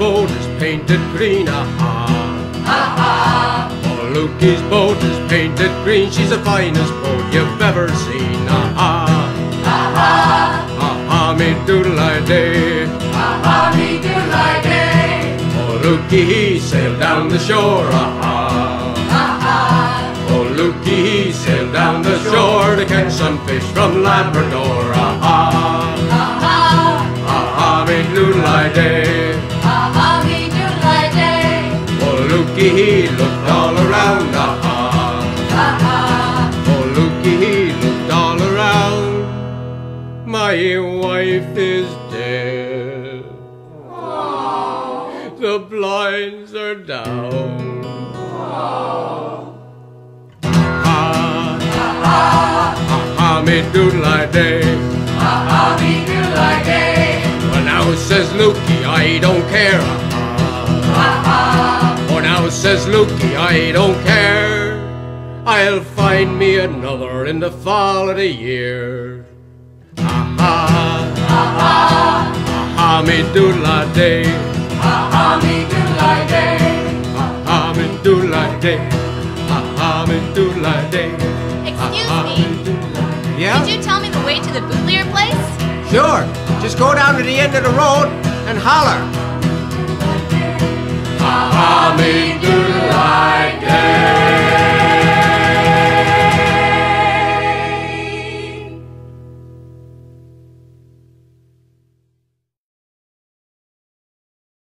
boat is painted green, ah-ha. Oh, Lukey's boat is painted green, she's the finest boat you've ever seen, ah-ha. Ah-ha, me doodle-I-day, ah-ha, me doodle-I-day. Oh, Lukey, he sailed down the shore, ah-ha. Oh, Lukey, he sailed down the shore to catch some fish from Labrador, ah-ha. Ah-ha, me doodle-I-day, ah-ha, me doodle-I-day. Oh, Lukey, he looked all around, ah-ha. Oh, Lukey, he looked all around. My wife is dead. Oh. The blinds are down. Oh. Ah-ha, me doodle-I-day, ah-ha, me doodle-I-day. Well, now says Lukey, I don't care, ah-ha. Oh, now says Lukey, I don't care. I'll find me another in the fall of the year. Ah-ha, ah-ha, me doodle-I-day, ah-ha, me doodle-I-day. ah-ha, me doodle-I-day, ah-ha, me doodle-I-day. Excuse me, Yeah? did you tell me the way to the bootlier place? Sure. Just go down to the end of the road and holler. Ah-ha, me